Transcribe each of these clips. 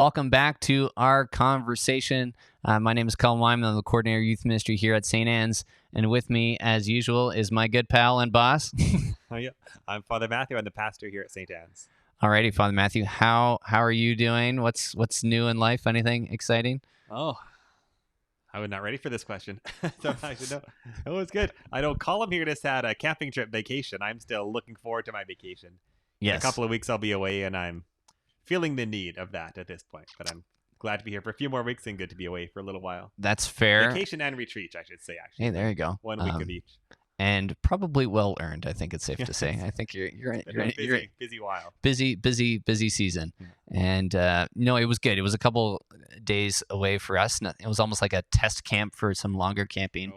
Welcome back to our conversation. My name is Colm. I'm the coordinator of youth ministry here at St. Anne's, and with me, as usual, is my good pal and boss. Oh yeah, I'm Father Matthew. I'm the pastor here at St. Anne's. Alrighty, Father Matthew, how are you doing? What's new in life? Anything exciting? Oh, I was not ready for this question. So actually, no, it was good. I know Colm here just had a camping trip vacation. I'm still looking forward to my vacation. Yes. In a couple of weeks I'll be away, and I'm feeling the need of that at this point. But I'm glad to be here for a few more weeks and good to be away for a little while. That's fair. Vacation and retreat, I should say. Actually, hey, there you go. 1 week of each. And probably well earned. I think it's safe to say. I think you're busy while. Busy season. And no, it was good. It was a couple days away for us. It was almost like a test camp for some longer camping.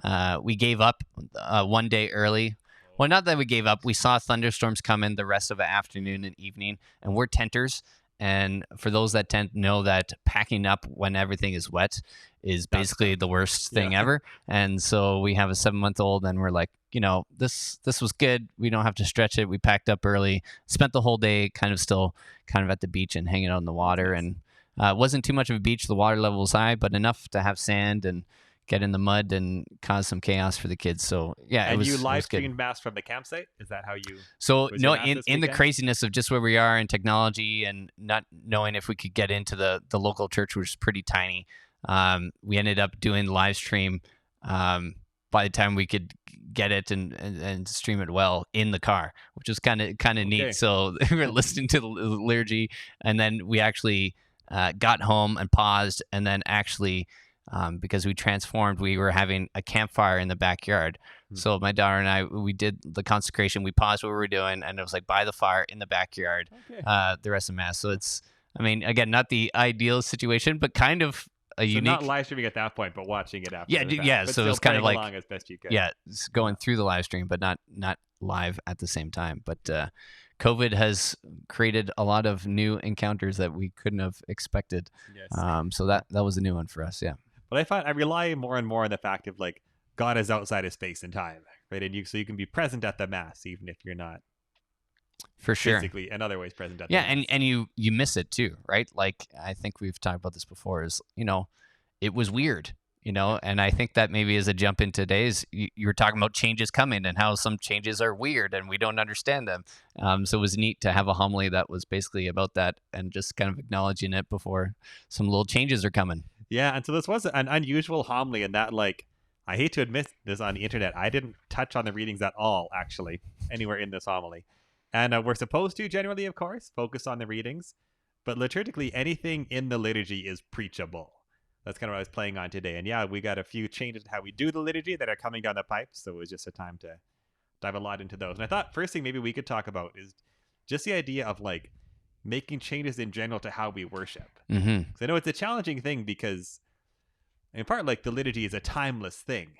Okay. We gave up 1 day early. Well, not that we gave up. We saw thunderstorms come in the rest of the afternoon and evening, and we're tenters. And for those that tent, know that packing up when everything is wet is basically the worst thing ever. And so we have a 7-month-old, and we're like, this was good. We don't have to stretch it. We packed up early, spent the whole day kind of at the beach and hanging out in the water. And it wasn't too much of a beach. The water level was high, but enough to have sand and get in the mud and cause some chaos for the kids. So yeah, and it was. You live was good. streamed mass from the campsite? Is that how you? So no, in the craziness of just where we are in technology and not knowing if we could get into the local church, which is pretty tiny, we ended up doing live stream. By the time we could get it and stream it well in the car, which was kind of neat. So we were listening to the liturgy, and then we actually got home and paused, and then actually. Because we transformed, we were having a campfire in the backyard. So my daughter and I, we did the consecration. We paused what we were doing, and it was like by the fire in the backyard, the rest of Mass. So it's, again, not the ideal situation, but kind of a unique. Not live streaming at that point, but watching it after. Yeah. So it was kind of like along as best you could. Yeah, it's going through the live stream, but not live at the same time. But COVID has created a lot of new encounters that we couldn't have expected. Yes. So that was a new one for us. Yeah. But I find I rely more and more on the fact of like God is outside of space and time, right? And so you can be present at the Mass even if you're not for sure physically and other ways present at the Mass. and you miss it too, right? Like I think we've talked about this before. Is it was weird, and I think that maybe as a jump in today's, you were talking about changes coming and how some changes are weird and we don't understand them. So it was neat to have a homily that was basically about that and just kind of acknowledging it before some little changes are coming. Yeah, and so this was an unusual homily in that, like, I hate to admit this on the internet, I didn't touch on the readings at all, actually, anywhere in this homily. And we're supposed to, generally, of course, focus on the readings, but liturgically, anything in the liturgy is preachable. That's kind of what I was playing on today. And yeah, we got a few changes to how we do the liturgy that are coming down the pipe, so it was just a time to dive a lot into those. And I thought first thing maybe we could talk about is just the idea of, like, making changes in general to how we worship. Mm-hmm. I know it's a challenging thing because, in part, like the liturgy is a timeless thing.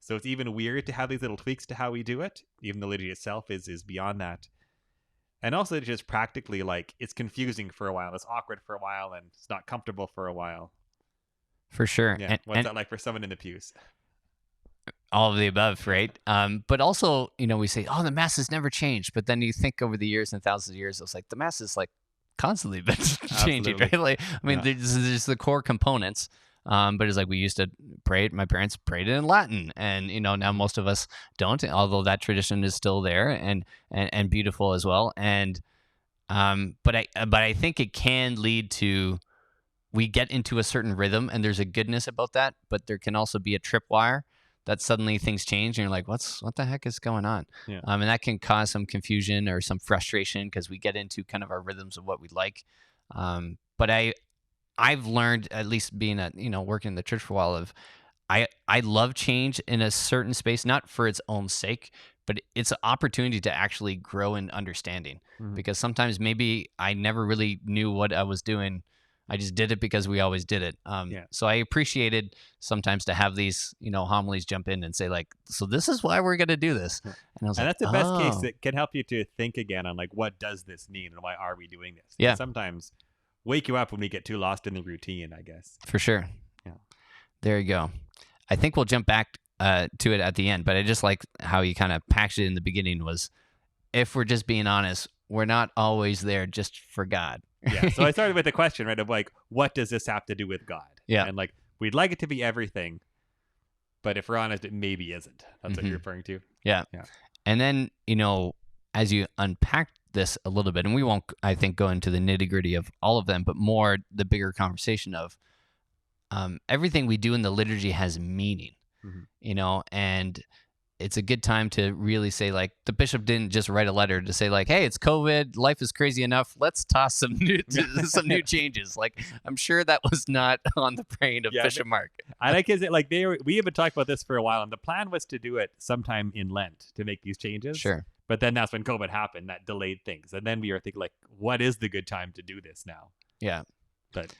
So it's even weird to have these little tweaks to how we do it. Even the liturgy itself is beyond that. And also just practically, like, it's confusing for a while. It's awkward for a while and it's not comfortable for a while. For sure. Yeah. What's that like for someone in the pews? All of the above, right? But also, we say, the Mass has never changed. But then you think over the years and thousands of years, it's like the Mass is like constantly been changing, right? Like, there's the core components, but it's like we used to pray. My parents prayed it in Latin, and now most of us don't. Although that tradition is still there and beautiful as well. And but I think it can lead to we get into a certain rhythm, and there's a goodness about that. But there can also be a tripwire that suddenly things change, and you're like, what the heck is going on? Yeah. And that can cause some confusion or some frustration because we get into kind of our rhythms of what we like. But I've learned, at least being working in the church for a while, I love change in a certain space, not for its own sake, but it's an opportunity to actually grow in understanding. Mm-hmm. Because sometimes maybe I never really knew what I was doing. I just did it because we always did it. So I appreciated sometimes to have these, homilies jump in and say, like, so this is why we're going to do this. And that's the best case that can help you to think again on, like, what does this mean and why are we doing this? Yeah. And sometimes wake you up when we get too lost in the routine, I guess. For sure. Yeah. There you go. I think we'll jump back to it at the end, but I just like how you kind of packaged it in the beginning was, if we're just being honest, we're not always there just for God. Yeah. So I started with the question, right, of like, what does this have to do with God? Yeah. And like, we'd like it to be everything, but if we're honest, it maybe isn't. That's what Mhm. you're referring to. Yeah. Yeah. And then, as you unpack this a little bit, and we won't, I think, go into the nitty gritty of all of them, but more the bigger conversation of everything we do in the liturgy has meaning, and it's a good time to really say, like, the bishop didn't just write a letter to say, like, hey, it's COVID, life is crazy enough, let's toss some new changes. Like, I'm sure that was not on the brain of Bishop Mark. I like is it like we have been talking about this for a while, and the plan was to do it sometime in Lent to make these changes. Sure. But then that's when COVID happened, that delayed things. And then we were thinking, like, what is the good time to do this now? Yeah. But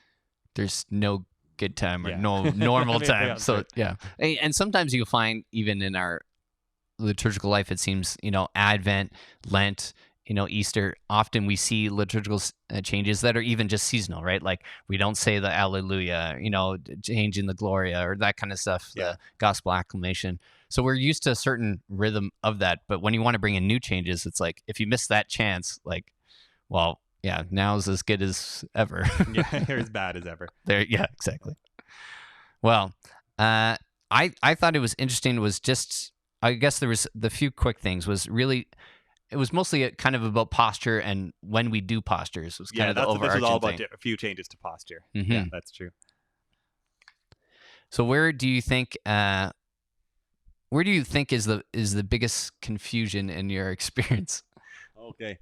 there's no good time or no normal time. So, yeah. And sometimes you find, even in our liturgical life, it seems, Advent, Lent, Easter, often we see liturgical changes that are even just seasonal, right? Like, we don't say the Alleluia, change in the Gloria or that kind of stuff, the gospel acclamation. So we're used to a certain rhythm of that. But when you want to bring in new changes, it's like, if you miss that chance, like, well, yeah, now's as good as ever. Yeah, or as bad as ever. Yeah, exactly. Well, I thought it was interesting. Was just, I guess there was the few quick things. Was really, it was mostly kind of about posture, and when we do postures was kind of the overarching this was all about thing. a few changes to posture. Mm-hmm. Yeah, that's true. So where do you think is the biggest confusion in your experience? Okay.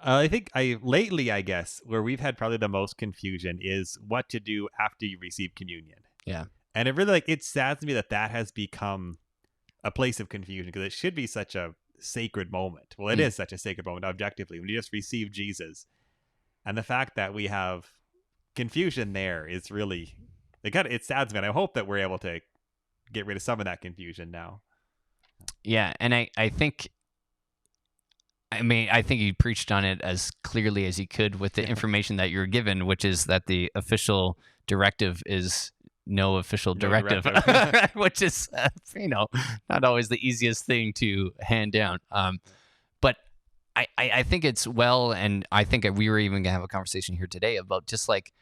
I think lately, I guess, where we've had probably the most confusion is what to do after you receive communion. Yeah. And it really, it saddens me that has become a place of confusion, because it should be such a sacred moment. Well, it is such a sacred moment, objectively, when you just receive Jesus. And the fact that we have confusion there is really, it saddens me. And I hope that we're able to get rid of some of that confusion now. Yeah. And I think you preached on it as clearly as you could with the information that you're given, which is that the official directive is no official directive, which is, not always the easiest thing to hand down. But I think it's and I think we were even going to have a conversation here today about just like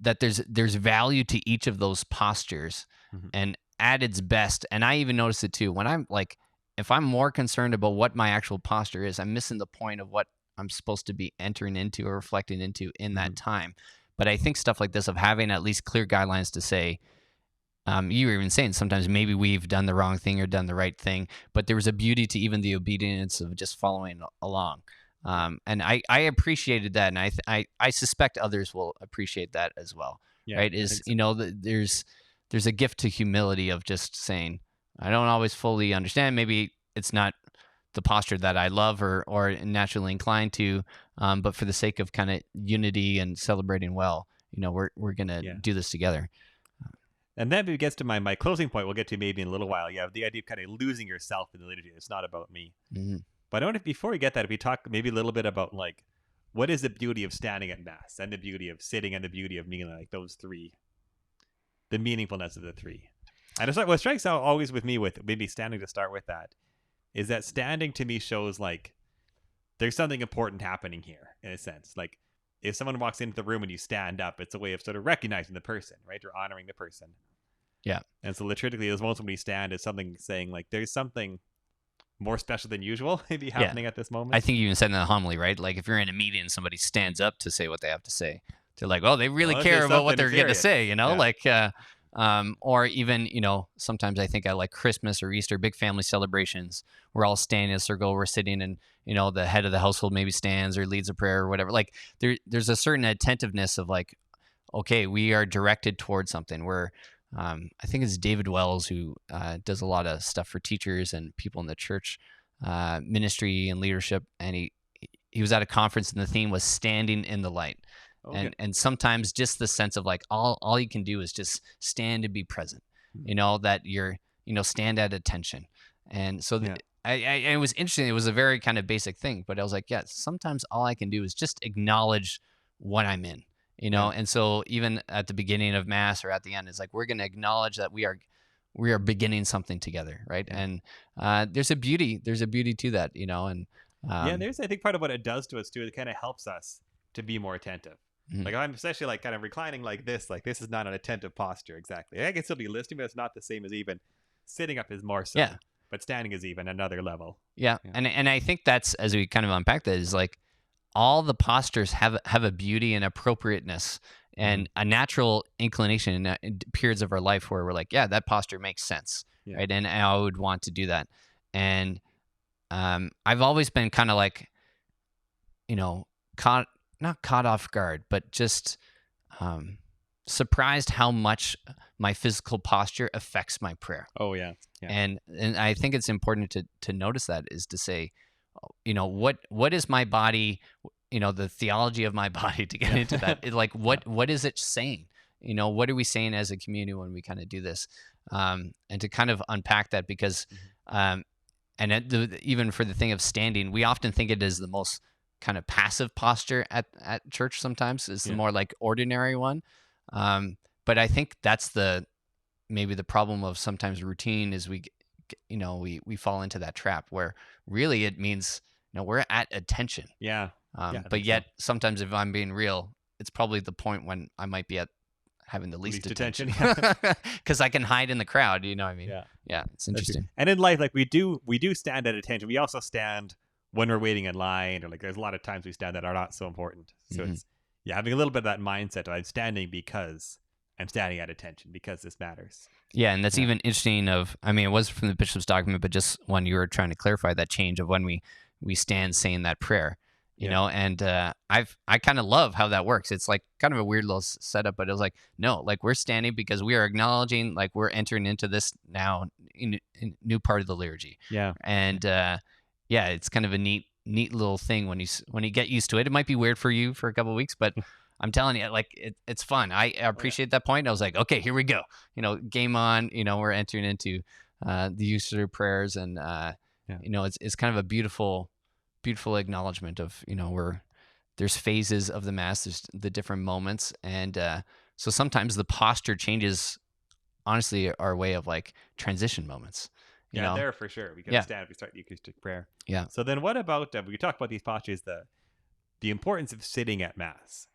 that there's value to each of those postures, and at its best. And I even notice it too, when I'm like, if I'm more concerned about what my actual posture is, I'm missing the point of what I'm supposed to be entering into or reflecting into in that time. But I think stuff like this, of having at least clear guidelines to say, you were even saying sometimes maybe we've done the wrong thing or done the right thing, but there was a beauty to even the obedience of just following along. And I appreciated that, and I suspect others will appreciate that as well. Yeah, right? There's a gift to humility of just saying, I don't always fully understand. Maybe it's not the posture that I love or naturally inclined to, but for the sake of kind of unity and celebrating well, we're gonna do this together. And then it gets to my closing point. We'll get to maybe in a little while. You have the idea of kind of losing yourself in the liturgy. It's not about me. Mm-hmm. But I want to, before we get that, if we talk maybe a little bit about like, what is the beauty of standing at Mass, and the beauty of sitting, and the beauty of kneeling, like those three, the meaningfulness of the three. And it's like, what strikes out always with me, with maybe standing to start with, that is that standing to me shows like there's something important happening here, in a sense. Like, if someone walks into the room and you stand up, it's a way of sort of recognizing the person, right? Or honoring the person. Yeah. And so liturgically, those moments when we stand is something saying like there's something more special than usual maybe happening at this moment. I think you even said in the homily, right? Like, if you're in a meeting and somebody stands up to say what they have to say, they're like, oh, they really care about what they're going to say, like, or even, sometimes I think I like Christmas or Easter, big family celebrations. We're all standing in a circle, we're sitting, and, the head of the household maybe stands or leads a prayer or whatever. Like, there's a certain attentiveness of like, okay, we are directed towards something. I think it's David Wells who does a lot of stuff for teachers and people in the church ministry and leadership. And he was at a conference, and the theme was standing in the light. Okay. And sometimes just the sense of like all you can do is just stand and be present, that you're, stand at attention. And so it was interesting. It was a very kind of basic thing, but I was like, sometimes all I can do is just acknowledge what I'm in. And so even at the beginning of Mass or at the end, it's like, we're going to acknowledge that we are beginning something together, right? And there's a beauty to that, and There's, I think, part of what it does to us too. It kind of helps us to be more attentive. Mhm. Like I'm especially like kind of reclining like this. Like this is not an attentive posture exactly. I can still be listening, but it's not the same as even sitting up is more so. Yeah. But standing is even another level. Yeah. And I think that's, as we kind of unpack that, is like all the postures have a beauty and appropriateness and a natural inclination in periods of our life where we're like, yeah, that posture makes sense, right? And I would want to do that. And I've always been kind of like, not caught off guard, but just surprised how much my physical posture affects my prayer. Oh yeah. And I think it's important to notice that, is to say, what is my body, the theology of my body, to get into that. Like what is it saying? What are we saying as a community when we kind of do this? And to kind of unpack that, because even for the thing of standing, we often think it is the most kind of passive posture at church. Sometimes it's the more like ordinary one. But I think that's maybe the problem of sometimes routine, is we fall into that trap where really it means, we're at attention. But yet sometimes, if I'm being real, it's probably the point when I might be at having the least attention, because I can hide in the crowd. You know what I mean? Yeah, it's interesting. And in life, like we do stand at attention. We also stand when we're waiting in line, or like there's a lot of times we stand that are not so important. So it's having a little bit of that mindset of I'm standing because I'm standing at attention, because this matters. Yeah, and that's even interesting it was from the bishop's document, but just when you were trying to clarify that change of when we stand saying that prayer, you know, and I kind of love how that works. It's like kind of a weird little setup, but it was like, no, like we're standing because we are acknowledging, like we're entering into this now in new part of the liturgy. And it's kind of a neat little thing when you get used to it. It might be weird for you for a couple of weeks, but I'm telling you, like it's fun. I appreciate that point. I was like, okay, here we go. Game on. We're entering into the usury prayers, and it's kind of a beautiful acknowledgement of there's phases of the mass, there's the different moments, and so sometimes the posture changes. Honestly, our way of like transition moments. There for sure. We can stand if we start the Eucharistic prayer. So then, what about we talk about these postures, the importance of sitting at mass?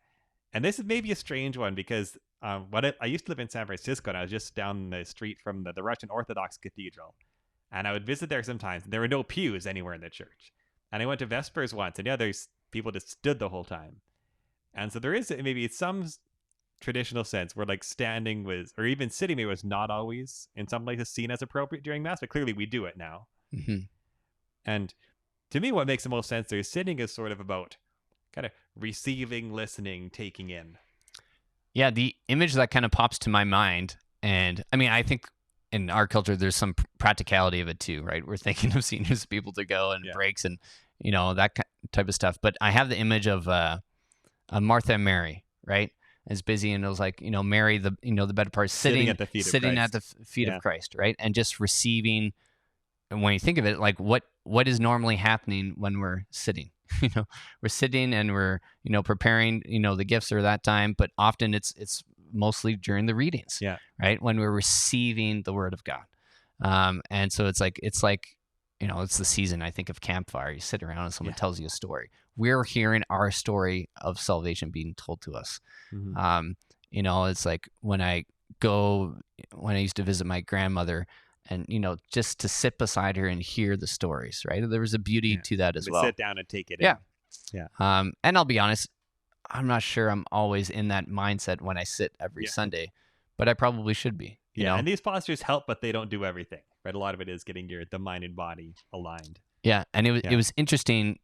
And this is maybe a strange one, because I used to live in San Francisco, and I was just down the street from the Russian Orthodox Cathedral, and I would visit there sometimes. And there were no pews anywhere in the church, and I went to Vespers once, and there's people just stood the whole time. And so there is maybe some traditional sense where like standing was, or even sitting maybe was not always in some places seen as appropriate during mass, but clearly we do it now. And to me, what makes the most sense there is sitting is sort of about kind of receiving, listening, taking in. Yeah, the image that kind of pops to my mind, and I mean, I think in our culture there's some practicality of it too, right? We're thinking of seniors, people to go, and breaks, and that type of stuff. But I have the image of Martha and Mary, right? It's busy, and it was like Mary, the better part, sitting at the feet of Christ, right? And just receiving. And when you think of it, like what is normally happening when we're sitting? We're sitting and we're preparing the gifts or that time, but often it's mostly during the readings, right, when we're receiving the Word of God. And so it's like it's the season, I think, of campfire. You sit around and someone tells you a story. We're hearing our story of salvation being told to us. It's like when I used to visit my grandmother, and just to sit beside her and hear the stories, right? There was a beauty to that as well. Sit down and take it in. And I'll be honest, I'm not sure I'm always in that mindset when I sit every Sunday, but I probably should be. You know? And these postures help, but they don't do everything, right? A lot of it is getting the mind and body aligned. Yeah, and it was interesting,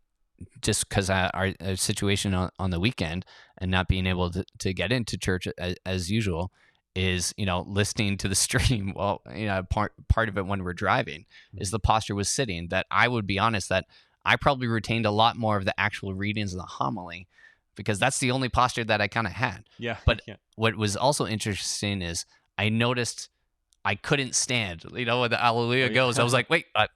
just because our situation on the weekend and not being able to get into church as usual, is listening to the stream. Well, part of it when we're driving is the posture was sitting, that I would be honest that I probably retained a lot more of the actual readings of the homily, because that's the only posture that I kind of had. But what was also interesting is I noticed I couldn't stand, when the Alleluia goes, I was like, wait, I'm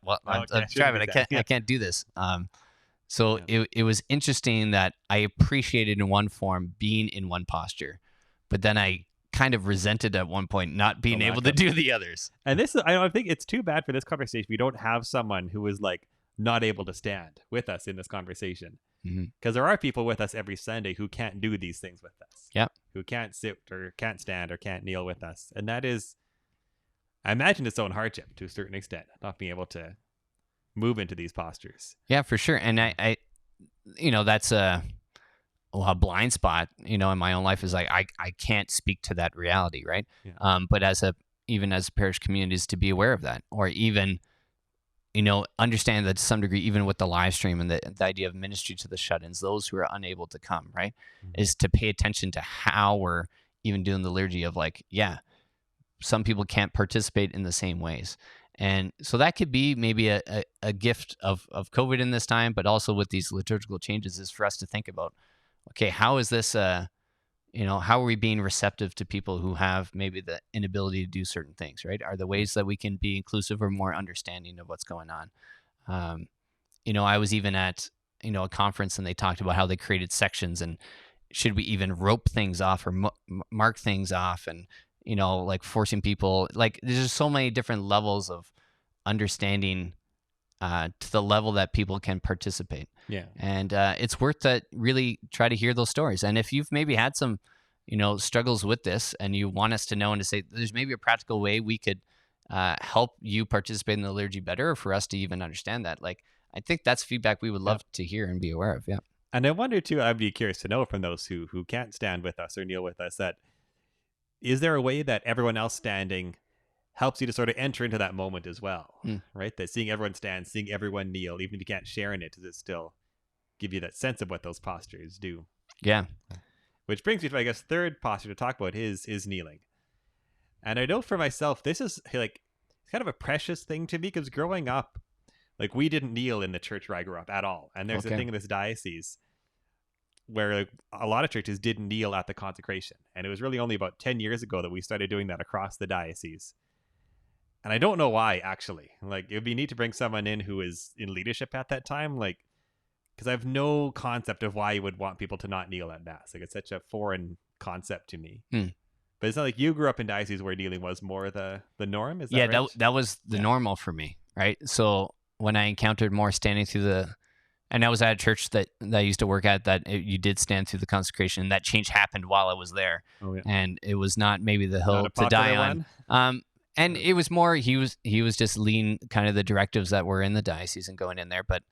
driving. I can't do this. It was interesting that I appreciated in one form being in one posture, but then I kind of resented at one point not being able to do the others. And this is, I think it's too bad for this conversation we don't have someone who is like not able to stand with us in this conversation. Mm-hmm. Because there are people with us every Sunday who can't do these things with us. Yep. Who can't sit or can't stand or can't kneel with us. And that is, I imagine, its own hardship to a certain extent, not being able to move into these postures. Yeah, for sure. And I that's a blind spot, in my own life, is like, I can't speak to that reality. Right. Yeah. But even as a parish community, is to be aware of that, or even, understand that to some degree, even with the live stream and the idea of ministry to the shut-ins, those who are unable to come, right, is to pay attention to how we're even doing the liturgy of, like, some people can't participate in the same ways. And so that could be maybe a gift of COVID in this time, but also with these liturgical changes, is for us to think about, okay, how is this, how are we being receptive to people who have maybe the inability to do certain things, right? Are there ways that we can be inclusive or more understanding of what's going on? I was even at, a conference, and they talked about how they created sections, and should we even rope things off or mark things off, and, like forcing people, like, there's just so many different levels of understanding to the level that people can participate. Yeah. And it's worth to really try to hear those stories. And if you've maybe had some, struggles with this, and you want us to know and to say, there's maybe a practical way we could help you participate in the liturgy better, or for us to even understand that, like, I think that's feedback we would love to hear and be aware of. Yeah. And I wonder too, I'd be curious to know from those who can't stand with us or kneel with us, that is there a way that everyone else standing helps you to sort of enter into that moment as well, right? That seeing everyone stand, seeing everyone kneel, even if you can't share in it, does it still give you that sense of what those postures do? Yeah. Which brings me to, I guess, third posture to talk about is kneeling. And I know for myself, this is like, it's kind of a precious thing to me, because growing up, like, we didn't kneel in the church where I grew up at all. And there's a thing in this diocese where, like, a lot of churches didn't kneel at the consecration. And it was really only about 10 years ago that we started doing that across the diocese. And I don't know why, actually. Like, it would be neat to bring someone in who is in leadership at that time, like, because I have no concept of why you would want people to not kneel at Mass. Like, it's such a foreign concept to me. But it's not like you grew up in dioceses where kneeling was more the norm, is that right? that was the normal for me, right? So when I encountered more standing through and I was at a church that I used to work at, that you did stand through the consecration, and that change happened while I was there. Oh, yeah. And it was not maybe the hill to die on. And it was more, he was just leading kind of the directives that were in the diocese and going in there, but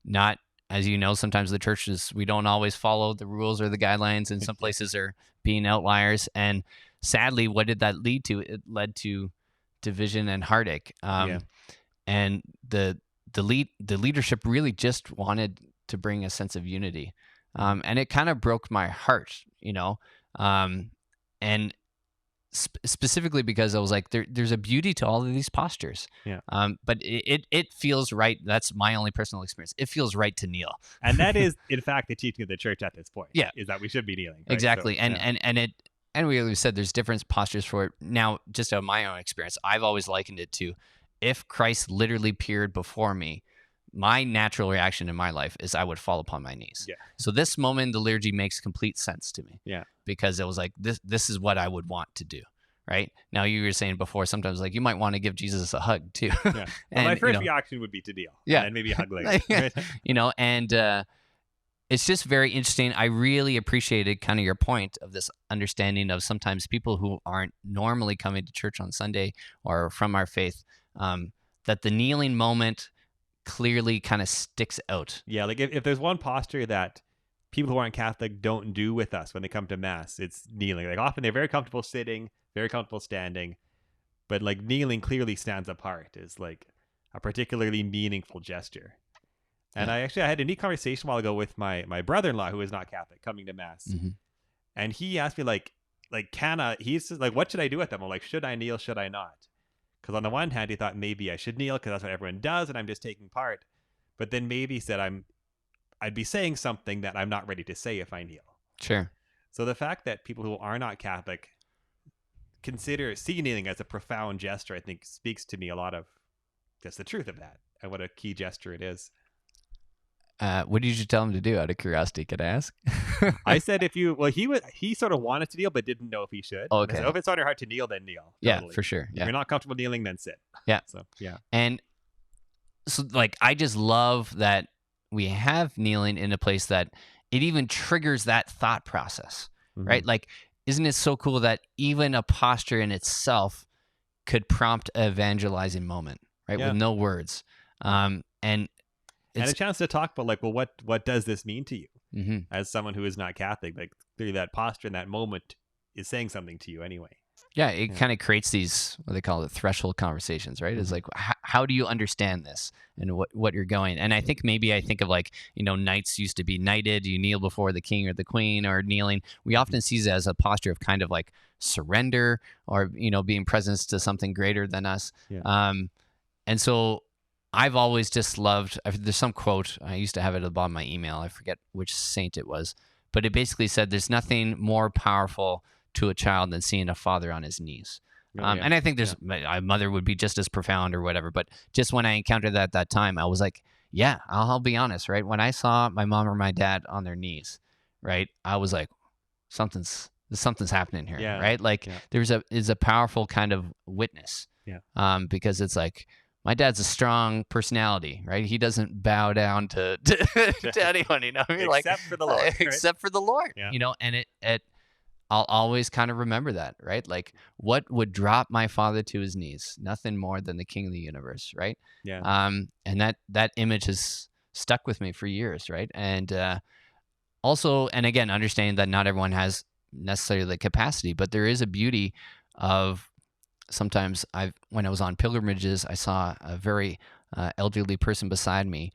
not, as you know, sometimes the churches, we don't always follow the rules or the guidelines, and some places are being outliers. And sadly, what did that lead to? It led to division and heartache. And the leadership really just wanted to bring a sense of unity. And it kind of broke my heart, and specifically because I was like, there's a beauty to all of these postures. Yeah. But it feels right. That's my only personal experience. It feels right to kneel. And that is, in fact, the teaching of the church at this point. Yeah. Is that we should be kneeling. Right? Exactly. So, and we always said there's different postures for it. Now, just out of my own experience, I've always likened it to, if Christ literally appeared before me, my natural reaction in my life is I would fall upon my knees. Yeah. So this moment in the liturgy makes complete sense to me. Yeah. Because it was like, this is what I would want to do. Right? Now, you were saying before, sometimes, like, you might want to give Jesus a hug too. Yeah. Well, And, my first reaction would be to kneel. Yeah. And maybe a hug later. Right? And it's just very interesting. I really appreciated kind of your point of this understanding of sometimes people who aren't normally coming to church on Sunday or from our faith, that the kneeling moment clearly kind of sticks out. Yeah, like if there's one posture that people who aren't Catholic don't do with us when they come to Mass, it's kneeling. Like, often they're very comfortable sitting, very comfortable standing, but like kneeling clearly stands apart as like a particularly meaningful gesture. And I had a neat conversation a while ago with my brother-in-law, who is not Catholic, coming to Mass. Mm-hmm. And he asked me he's just like, what should I do with them? I'm like, should I kneel? Should I not? Because on the one hand, he thought maybe I should kneel because that's what everyone does and I'm just taking part. But then maybe he said I'd be saying something that I'm not ready to say if I kneel. Sure. So the fact that people who are not Catholic see kneeling as a profound gesture, I think speaks to me a lot of just the truth of that and what a key gesture it is. What did you tell him to do, out of curiosity? Could I ask? I said he sort of wanted to kneel but didn't know if he should. Okay. So if it's on your heart to kneel, then kneel. Yeah, Totally. for sure. If Yeah. you're not comfortable kneeling, then sit. Yeah. So yeah. And so like I just love that we have kneeling in a place that it even triggers that thought process, Mm-hmm. right? Like, isn't it so cool that even a posture in itself could prompt an evangelizing moment, right? With Yeah. no words. And And it's a chance to talk about like, well, what does this mean to you mhm. as someone who is not Catholic? Like through that posture in that moment is saying something to you anyway. Yeah, it Yeah. kind of creates these what they call it threshold conversations, right? It's Mm-hmm. like how do you understand this and what you're going? And I think maybe I think of like knights used to be knighted, you kneel before the king or the queen or kneeling. We often see it as a posture of kind of like surrender or being present to something greater than us. Yeah. And so I've always just loved. There's some quote I used to have it at the bottom of my email. I forget which saint it was, but it basically said, "There's nothing more powerful to a child than seeing a father on his knees." Oh, yeah. And I think there's my mother would be just as profound or whatever. But just when I encountered that at that time, I was like, yeah, I'll be honest, right? When I saw my mom or my dad on their knees, right, I was like, something's happening here, Yeah. right? Like Yeah. is a powerful kind of witness, Yeah. because it's like my dad's a strong personality, right? He doesn't bow down to anyone, I mean, like Except for the Lord. Right? except for the Lord, Yeah. and it I'll always kind of remember that, right? Like what would drop my father to his knees? Nothing more than the King of the universe, right? Yeah. And that image has stuck with me for years, right? And also, and again, understanding that not everyone has necessarily the capacity, but there is a beauty of sometimes when I was on pilgrimages, I saw a very elderly person beside me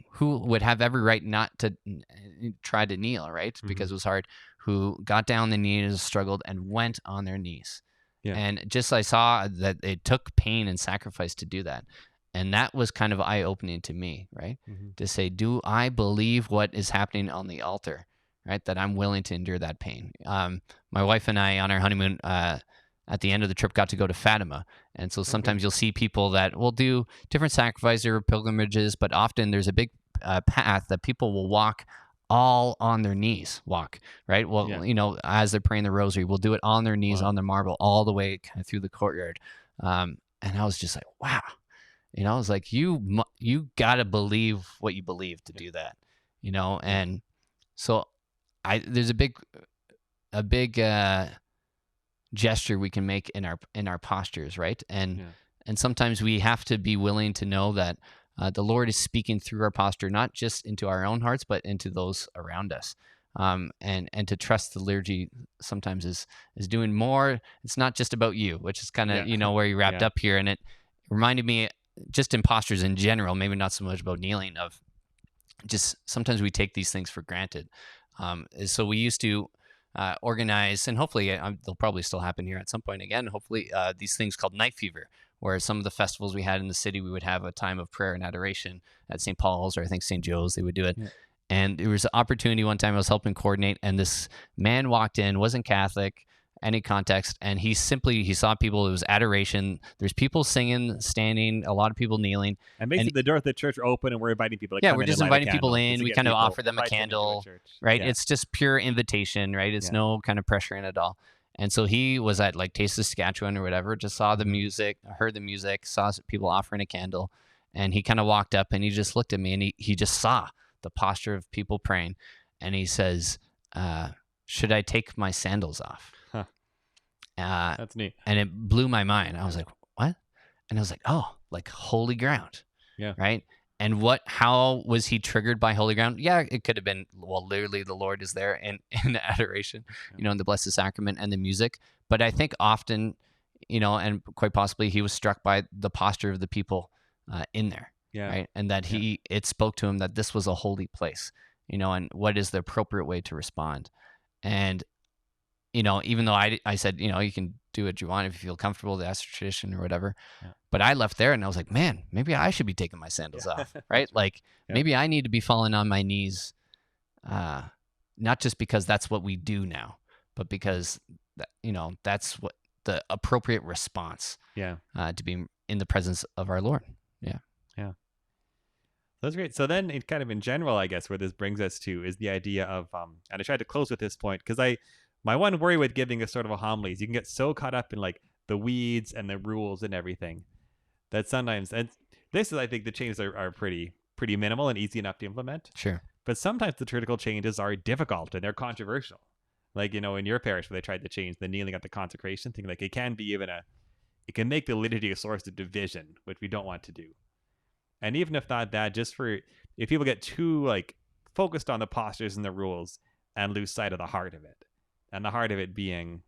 who would have every right not to try to kneel, right? Mm-hmm. Because it was hard, who got down on the knees, struggled, and went on their knees. Yeah. And just I saw that it took pain and sacrifice to do that. And that was kind of eye-opening to me, right? Mm-hmm. To say, do I believe what is happening on the altar, right? That I'm willing to endure that pain. My wife and I, on our honeymoon, at the end of the trip, got to go to Fatima. And so sometimes you'll see people that will do different sacrifices or pilgrimages, but often there's a big path that people will walk all on their knees, right? Well, as they're praying the rosary, we'll do it on their knees, on the marble, all the way kind of through the courtyard. And I was just like, wow. I was like, you got to believe what you believe to do that, and so there's a big gesture we can make in our postures, right? And sometimes we have to be willing to know that the Lord is speaking through our posture, not just into our own hearts, but into those around us. And to trust the liturgy sometimes is doing more. It's not just about you, which is kind of where you wrapped up here. And it reminded me, just in postures in general, maybe not so much about kneeling, of just sometimes we take these things for granted. So we used to organize, and hopefully they'll probably still happen here at some point again, hopefully, these things called Night Fever, where some of the festivals we had in the city, we would have a time of prayer and adoration at St. Paul's, or I think St. Joe's, they would do it. Yeah. And there was an opportunity one time I was helping coordinate, and this man walked in, wasn't Catholic, any context, and he saw people. It was adoration. There's people singing, standing, a lot of people kneeling, and basically the door of the church open, and we're inviting people to come in. We're just inviting people in. We kind of offer them a candle, right? Yeah. It's just pure invitation, right? It's no kind of pressure in at all. And so he was at like Taste of Saskatchewan or whatever, just saw the music, heard the music, saw people offering a candle, and he kind of walked up and he just looked at me, and he just saw the posture of people praying, and he says, should I take my sandals off? That's neat. And it blew my mind. I was like, what? And I was like, oh, like holy ground. Yeah. Right. And how was he triggered by holy ground? Yeah, it could have been, well, literally the Lord is there in the adoration, in the Blessed Sacrament and the music. But I think often, and quite possibly he was struck by the posture of the people in there. Yeah. Right. And that it spoke to him that this was a holy place, and what is the appropriate way to respond. And even though I said, you can do what you want if you feel comfortable, that's tradition or whatever. Yeah. But I left there and I was like, man, maybe I should be taking my sandals off, right? Like maybe I need to be falling on my knees, not just because that's what we do now, but because, that's what the appropriate response to be in the presence of our Lord. Yeah. Yeah. That's great. So then it kind of in general, I guess, where this brings us to is the idea of, and I tried to close with this point because my one worry with giving a sort of a homily is you can get so caught up in like the weeds and the rules and everything that sometimes, and I think the changes are pretty minimal and easy enough to implement. Sure. But sometimes the liturgical changes are difficult and they're controversial. Like, in your parish where they tried to change the kneeling at the consecration thing, like it can make the liturgy a source of division, which we don't want to do. And even if not that, if people get too like focused on the postures and the rules and lose sight of the heart of it, and the heart of it being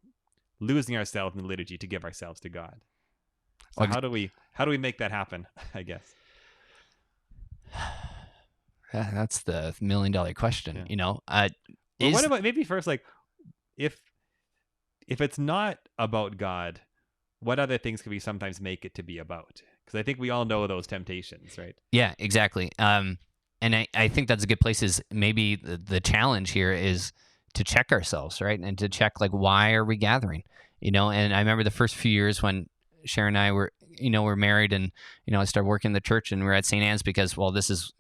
losing ourselves in the liturgy to give ourselves to God. So Well, how do we make that happen? I guess that's the $1 million question. Well, what about maybe first, like, if it's not about God, what other things can we sometimes make it to be about? Because I think we all know those temptations, right? Yeah, exactly. And I think that's a good place. Is maybe the challenge here is to check ourselves, right? And to check, like, why are we gathering? And I remember the first few years when Sharon and I were married, and I started working in the church, and we're at St. Anne's because, well, this is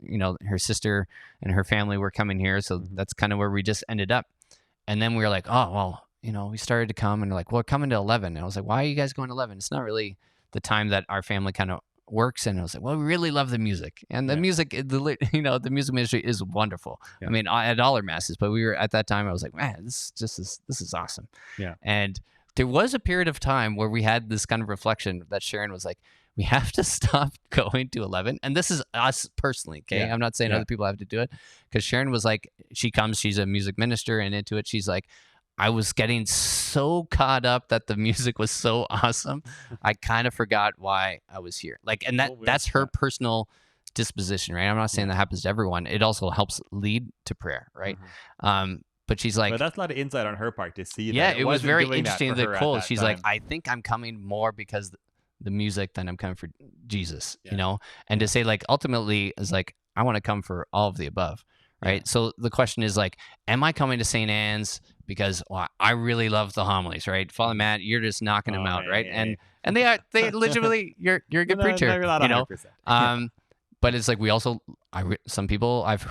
her sister and her family were coming here, so that's kind of where we just ended up. And then we were like, oh well, we started to come, and we're like, well, we're coming to 11. And I was like, why are you guys going to 11? It's not really the time that our family kind of works. And I was like, well, we really love the music, and the music, the music ministry is wonderful. Yeah. I mean, at all our masses, but we were at that time, I was like, man, this is awesome. Yeah. And there was a period of time where we had this kind of reflection that Sharon was like, we have to stop going to 11. And this is us personally, okay? Yeah. I'm not saying other people have to do it, because Sharon was like, she's a music minister and into it. She's like, I was getting so caught up that the music was so awesome, I kind of forgot why I was here. Like, and that's her personal disposition, right? I'm not saying that happens to everyone. It also helps lead to prayer, right? Mm-hmm. But she's like, but that's a lot of insight on her part to see that. Yeah, it was very interesting that Cole, she's like, I think I'm coming more because the music than I'm coming for Jesus, and to say, like, ultimately is like, I want to come for all of the above, right? Yeah. So the question is, like, am I coming to St. Anne's because I really love the homilies, right? Father Matt, you're just knocking them out, right? And they literally, you're a good preacher, But it's like, we also, some people I've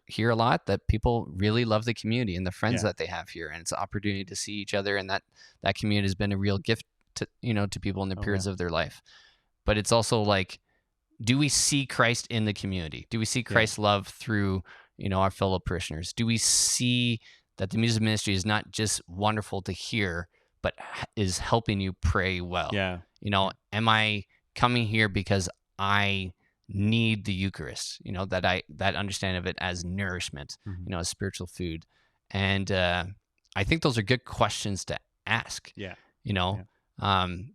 hear a lot that people really love the community and the friends that they have here, and it's an opportunity to see each other, and that community has been a real gift to to people in the periods of their life. But it's also like, do we see Christ in the community? Do we see Christ's love through our fellow parishioners? Do we see that the music ministry is not just wonderful to hear, but is helping you pray well? Am I coming here because I need the Eucharist, that understanding of it as nourishment, as spiritual food? And I think those are good questions to ask.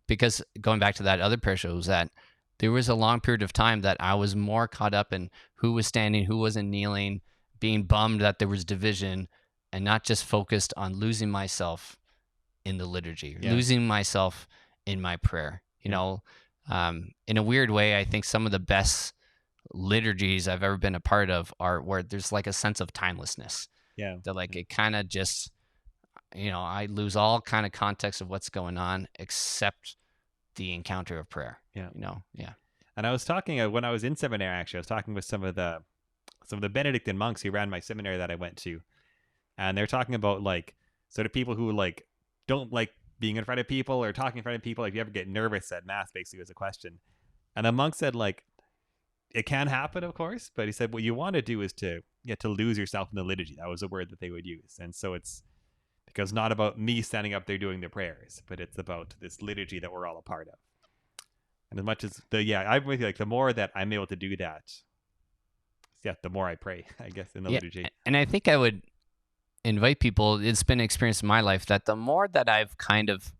Because going back to that other parish was that there was a long period of time that I was more caught up in who was standing, who wasn't kneeling, being bummed that there was division, and not just focused on losing myself in the liturgy, losing myself in my prayer. In a weird way, I think some of the best liturgies I've ever been a part of are where there's like a sense of timelessness. That, like, it kind of just, I lose all kind of context of what's going on except the encounter of prayer. And I was talking when I was in seminary, actually, I was talking with some of the Benedictine monks who ran my seminary that I went to, and they're talking about, like, sort of people who, like, don't like being in front of people or talking in front of people. Like, if you ever get nervous at mass, basically, was a question. And the monk said, like, it can happen, of course, but he said what you want to do is to lose yourself in the liturgy. That was a word that they would use. And so it's because not about me standing up there doing the prayers, but it's about this liturgy that we're all a part of. And as much as I'm with you, like, the more that I'm able to do that, the more I pray, I guess, in the liturgy. And I think I would invite people, it's been an experience in my life that the more that I've kind of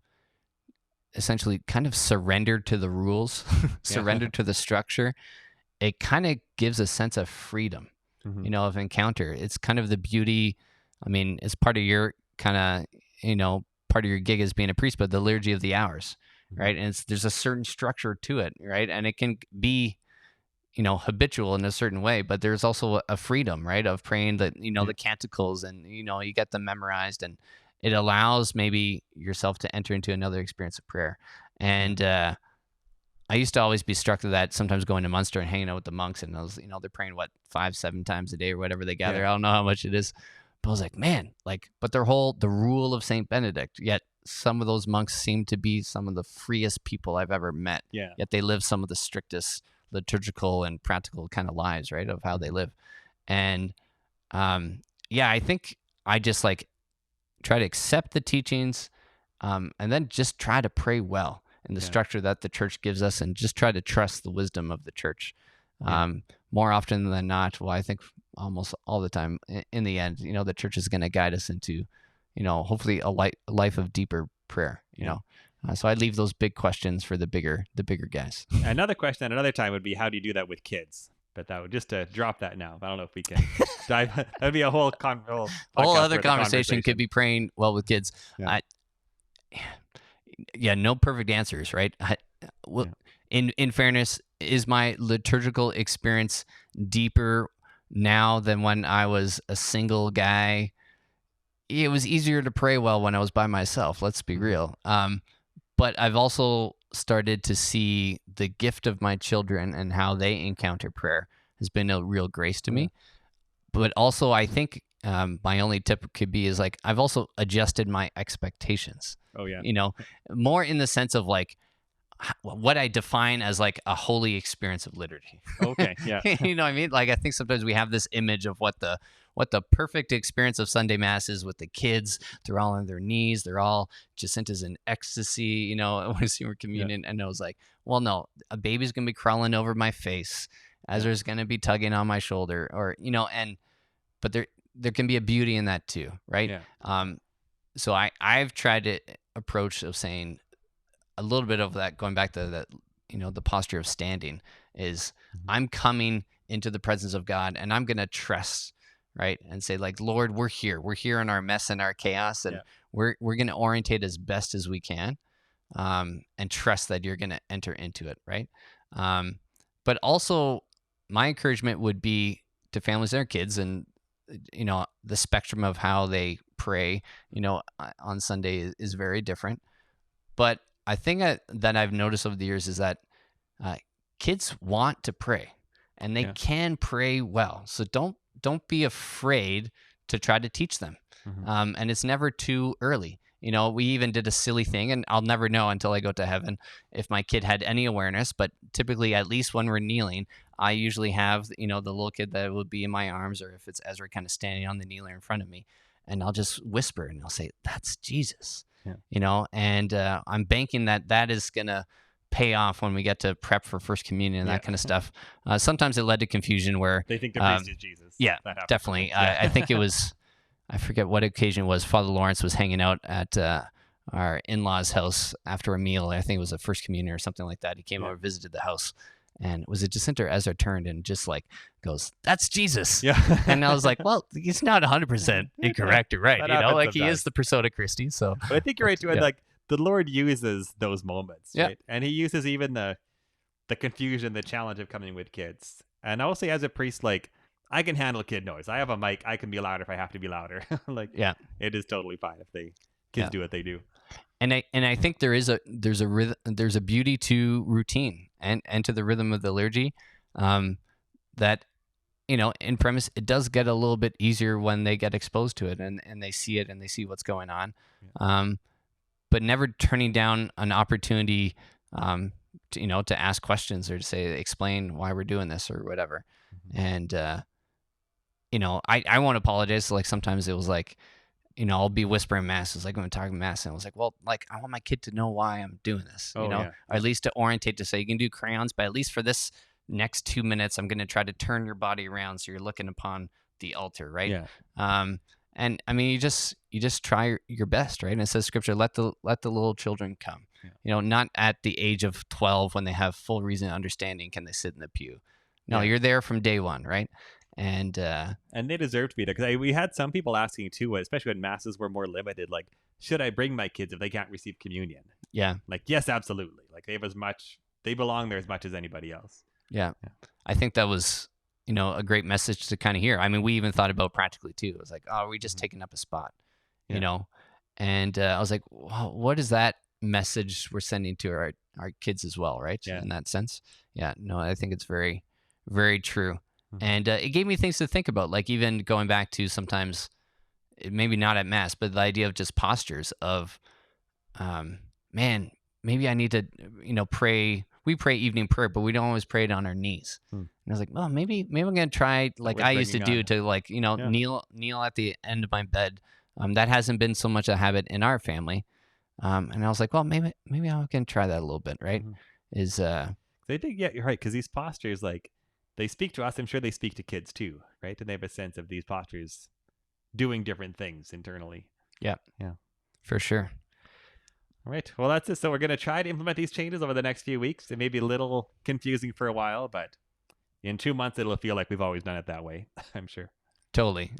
essentially kind of surrendered to the rules, surrendered to the structure, it kind of gives a sense of freedom, of encounter. It's kind of the beauty. I mean, it's part of your kind of, part of your gig as being a priest, but the liturgy of the hours, right? And there's a certain structure to it, right? And it can be, habitual in a certain way, but there's also a freedom, right, of praying the, the canticles, and, you get them memorized, and it allows maybe yourself to enter into another experience of prayer. And I used to always be struck with that, sometimes going to Munster and hanging out with the monks, and those, they're praying 5-7 times a day or whatever they gather. I don't know how much it is, but I was like, man, like, but the rule of Saint Benedict, yet some of those monks seem to be some of the freest people I've ever met. Yet they live some of the strictest liturgical and practical kind of lives, right, of how they live. And yeah, I think I just like try to accept the teachings, and then just try to pray well in the structure that the church gives us, and just try to trust the wisdom of the church. More often than not, well, I think almost all the time, in the end, the church is going to guide us into, hopefully a life of deeper prayer. So I leave those big questions for the bigger guys. Another question at another time would be, how do you do that with kids? But that would just to drop that now. I don't know if we can dive. That would be a whole other conversation. Could be praying well with kids. No perfect answers, right? In fairness, is my liturgical experience deeper now than when I was a single guy? It was easier to pray well when I was by myself. Let's be real. But I've also started to see the gift of my children and how they encounter prayer has been a real grace to me. But also, I think my only tip could be is like, I've also adjusted my expectations. Oh yeah. More in the sense of like what I define as like a holy experience of liturgy. Okay. Yeah. You know what I mean? Like, I think sometimes we have this image of what the perfect experience of Sunday Mass is with the kids. They're all on their knees. They're all Jacinta's in ecstasy, when we see her communion. And I was like, well, no, a baby's going to be crawling over my face. Ezra's going to be tugging on my shoulder, but there can be a beauty in that too. Right. Yeah. So I've tried to approach of saying a little bit of that, going back to that, the posture of standing is I'm coming into the presence of God, and I'm going to trust, right? And say like, Lord, we're here in our mess and our chaos, and we're going to orientate as best as we can, and trust that you're going to enter into it. Right. But also my encouragement would be to families and their kids, and, the spectrum of how they pray, on Sunday is very different. But I think that I've noticed over the years is that kids want to pray, and they can pray well. So don't be afraid to try to teach them. And it's never too early. We even did a silly thing, and I'll never know until I go to heaven if my kid had any awareness. But typically, at least when we're kneeling, I usually have, the little kid that would be in my arms, or if it's Ezra kind of standing on the kneeler in front of me, and I'll just whisper and I'll say, "That's Jesus." And I'm banking that is going to pay off when we get to prep for First Communion and that kind of stuff. Sometimes it led to confusion where they think the priest is Jesus. Yeah, definitely. I think it was, I forget what occasion it was. Father Lawrence was hanging out at our in-laws' house after a meal. I think it was a First Communion or something like that. He came over, visited the house. And was it Jacinta or Ezra turned and just like goes, "That's Jesus." Yeah. And I was like, well, he's not 100% incorrect or right. Like he is the persona Christi. So but I think you're right too. And like the Lord uses those moments, right? And he uses even the confusion, the challenge of coming with kids. And I will say, as a priest, like, I can handle kid noise. I have a mic. I can be louder if I have to be louder. It is totally fine if kids do what they do. And I think there's a beauty to routine and to the rhythm of the liturgy, that, in premise, it does get a little bit easier when they get exposed to it and they see it and they see what's going on. But never turning down an opportunity, to ask questions or to say, explain why we're doing this or whatever. And, I won't apologize. Like sometimes it was like, I'll be whispering Mass. It's like when I'm talking Mass, and I was like, well, like, I want my kid to know why I'm doing this, or at least to orientate, to say, you can do crayons, but at least for this next 2 minutes, I'm going to try to turn your body around so you're looking upon the altar, right? Yeah. And I mean, you just try your best, right? And it says Scripture, let the little children come. Not at the age of 12 when they have full reason and understanding can they sit in the pew. No, you're there from day one, right? And they deserve to be there, because we had some people asking too, especially when masses were more limited, like, should I bring my kids if they can't receive communion? Yeah. Like, yes, absolutely. Like, they belong there as much as anybody else. Yeah. I think that was, a great message to kind of hear. I mean, we even thought about practically too. It was like, oh, are we just taking up a spot, And I was like, well, what is that message we're sending to our kids as well, right? Yeah. In that sense. Yeah. No, I think it's very, very true. And it gave me things to think about, like even going back to sometimes, maybe not at Mass, but the idea of just postures of, man, maybe I need to, pray we pray evening prayer, but we don't always pray it on our knees. And I was like, well, maybe I'm gonna try like I used to do to like, you know, kneel at the end of my bed. That hasn't been so much a habit in our family. And I was like, well, maybe I can try that a little bit, right? They think, yeah, you're right, because these postures, like, they speak to us. I'm sure they speak to kids too, right? And they have a sense of these postures doing different things internally. Yeah, for sure. All right. Well, that's it. So we're going to try to implement these changes over the next few weeks. It may be a little confusing for a while, but in 2 months, it'll feel like we've always done it that way, I'm sure. Totally.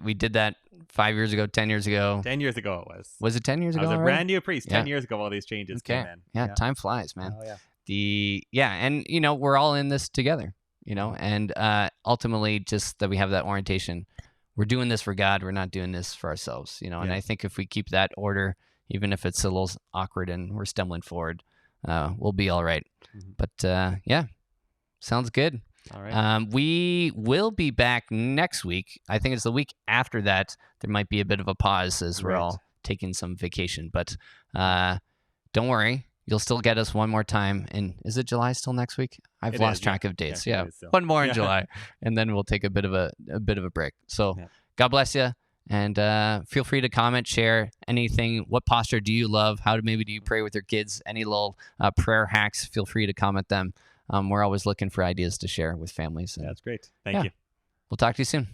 We did that 5 years ago, 10 years ago. 10 years ago it was. Was it 10 years ago? I was a brand new priest 10 years ago all these changes came in. Yeah, time flies, man. Oh, yeah. And, you know, we're all in this together, you know, and ultimately just that we have that orientation. We're doing this for God. We're not doing this for ourselves, you know, and I think if we keep that order, even if it's a little awkward and we're stumbling forward, we'll be all right. But sounds good. All right. We will be back next week. I think it's the week after that. There might be a bit of a pause as we're all taking some vacation, but don't worry. You'll still get us one more time. And is it July still next week? I've lost track of dates. Yeah. One more in July, and then we'll take a bit of a break. So God bless you. And feel free to comment, share anything. What posture do you love? How maybe do you pray with your kids? Any little prayer hacks, feel free to comment them. We're always looking for ideas to share with families. That's great. Thank you. We'll talk to you soon.